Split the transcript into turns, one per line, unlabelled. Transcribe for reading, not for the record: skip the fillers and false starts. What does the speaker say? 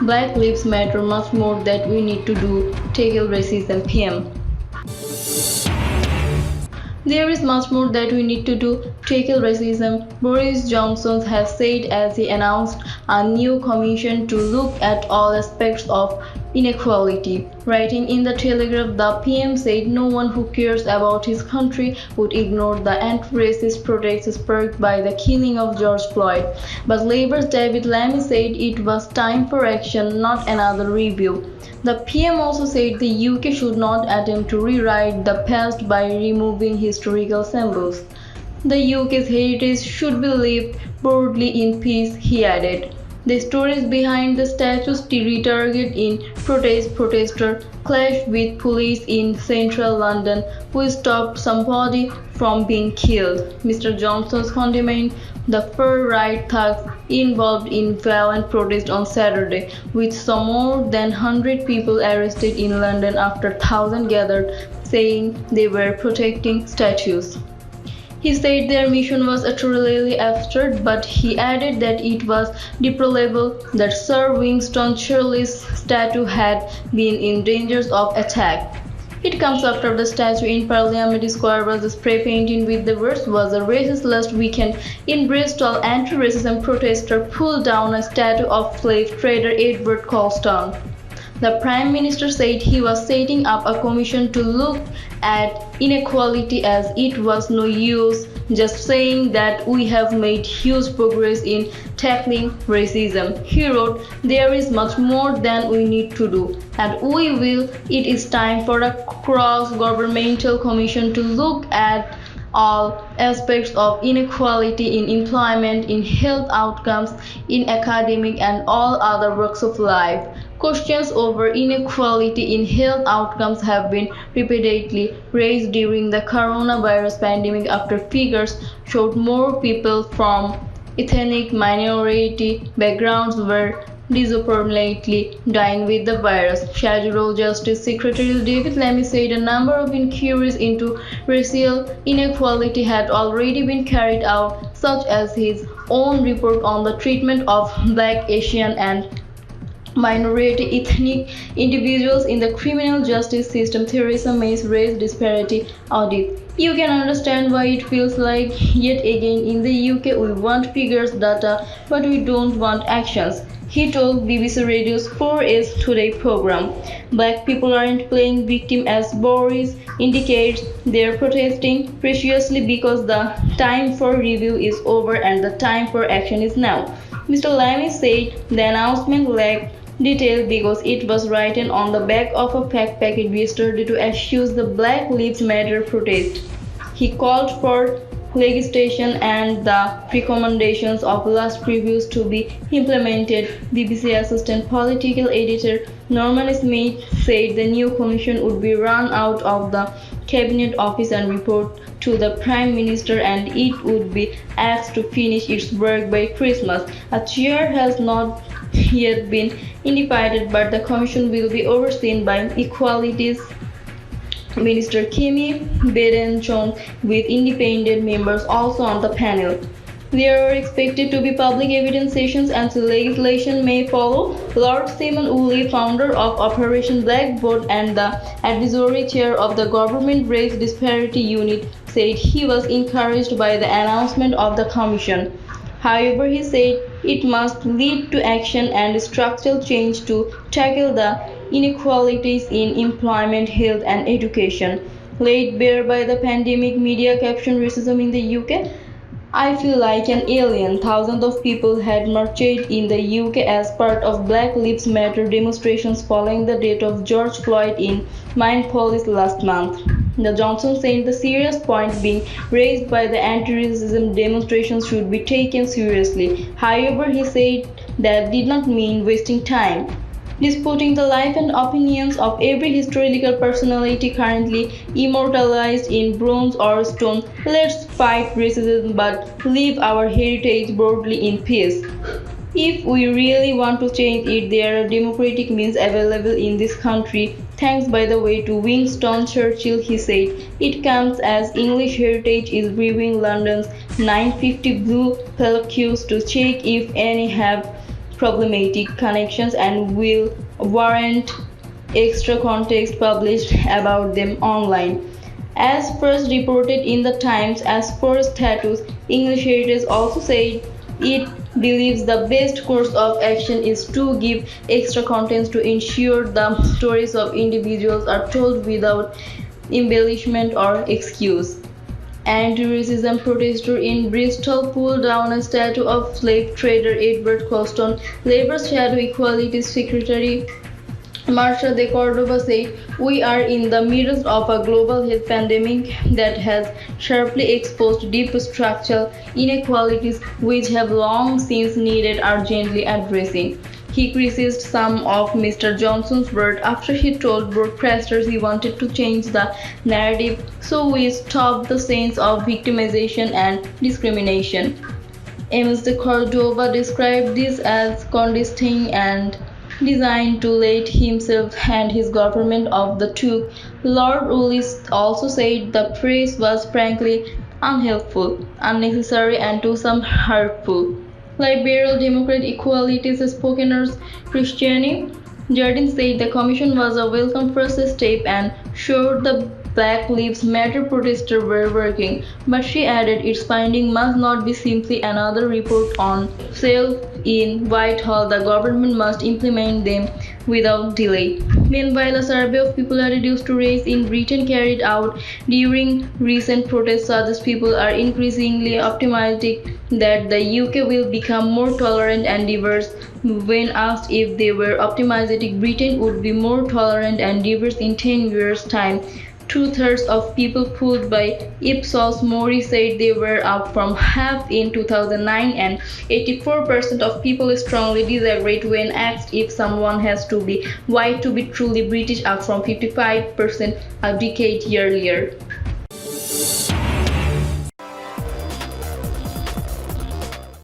Black Lives Matter, much more that we need to do. Tackle racism, PM. There is much more that we need to do to tackle racism, Boris Johnson has said as he announced a new commission to look at all aspects of inequality. Writing in the Telegraph, the PM said no one who cares about his country would ignore the anti-racist protests sparked by the killing of George Floyd. But Labour's David Lammy said it was time for action, not another review. The PM also said the UK should not attempt to rewrite the past by removing historical symbols. The UK's heritage should be lived broadly in peace, he added. The stories behind the statue's retarget in protester clashed with police in central London, who stopped somebody from being killed. Mr. Johnson condemned the far-right thugs involved in violent protest on Saturday, with some more than 100 people arrested in London after thousands gathered, saying they were protecting statues. He said their mission was utterly absurd, but he added that it was deplorable that Sir Winston Churchill's statue had been in danger of attack. It comes after the statue in Parliament Square was spray painted with the words "was a racist" last weekend in Bristol. Anti-racism protesters pulled down a statue of slave trader Edward Colston. The Prime Minister said he was setting up a commission to look at inequality as it was no use just saying that we have made huge progress in tackling racism. He wrote, "There is much more than we need to do, and we will. It is time for a cross-governmental commission to look at all aspects of inequality in employment, in health outcomes, in academic and all other walks of life." Questions over inequality in health outcomes have been repeatedly raised during the coronavirus pandemic after figures showed more people from ethnic minority backgrounds were disproportionately dying with the virus. Federal Justice Secretary David Lammy said a number of inquiries into racial inequality had already been carried out, such as his own report on the treatment of Black, Asian, and minority ethnic individuals in the criminal justice system. Theresa May's race disparity audit. You can understand why it feels like yet again in the UK we want figures, data, but we don't want actions, he told BBC Radio's 4S Today program. Black people aren't playing victim as Boris indicates. They're protesting preciously because the time for review is over and the time for action is now. Mr. Lammy said the announcement lacked detail because it was written on the back of a fact packet yesterday to excuse the Black Lives Matter protest. He called for legislation and the recommendations of last reviews to be implemented. BBC assistant political editor Norman Smith said the new commission would be run out of the Cabinet Office and report to the Prime Minister, and it would be asked to finish its work by Christmas. A chair has not yet been indicated, but the commission will be overseen by Equalities Minister Kemi Badenoch, with independent members also on the panel. There are expected to be public evidence sessions until legislation may follow. Lord Simon Woolley, founder of Operation Black Vote and the advisory chair of the Government Race Disparity Unit, said he was encouraged by the announcement of the commission. However, he said it must lead to action and structural change to tackle the inequalities in employment, health, and education. Laid bare by the pandemic, media captioned racism in the UK. I feel like an alien. Thousands of people had marched in the UK as part of Black Lives Matter demonstrations following the death of George Floyd in Minneapolis last month. The Johnson said the serious point being raised by the anti-racism demonstrations should be taken seriously. However, he said that did not mean wasting time disputing the life and opinions of every historical personality currently immortalized in bronze or stone. Let's fight racism but leave our heritage broadly in peace. If we really want to change it, there are democratic means available in this country. Thanks, by the way, to Winston Churchill, he said. It comes as English Heritage is reviewing London's 950 blue plaques to check if any have problematic connections and will warrant extra context published about them online. As first reported in the Times, as per status, English Heritage also said it believes the best course of action is to give extra contents to ensure the stories of individuals are told without embellishment or excuse. Anti-racism protester in Bristol pulled down a statue of slave trader Edward Colston. Labour's Shadow Equality Secretary Marcia de Cordova said, "We are in the midst of a global health pandemic that has sharply exposed deep structural inequalities which have long since needed urgently addressing." He criticized some of Mr. Johnson's words after he told broadcasters he wanted to change the narrative so we stop the sense of victimization and discrimination. Ms. de Cordova described this as condescending and designed to let himself and his government off the hook. Lord Willis also said the press was frankly unhelpful, unnecessary, and to some hurtful. Liberal Democrat Equalities spokesperson Christiane Jardine said the commission was a welcome first step and showed the Black Lives Matter protesters were working, but she added its finding must not be simply another report on shelf in Whitehall. The government must implement them without delay. Meanwhile, a survey of people attitudes to race in Britain carried out during recent protests suggests people are increasingly optimistic that the UK will become more tolerant and diverse. When asked if they were optimistic Britain would be more tolerant and diverse in 10 years' time, two-thirds of people polled by Ipsos Mori said they were up from half in 2009 and 84% of people strongly disagreed when asked if someone has to be white to be truly British, up from 55% a decade earlier.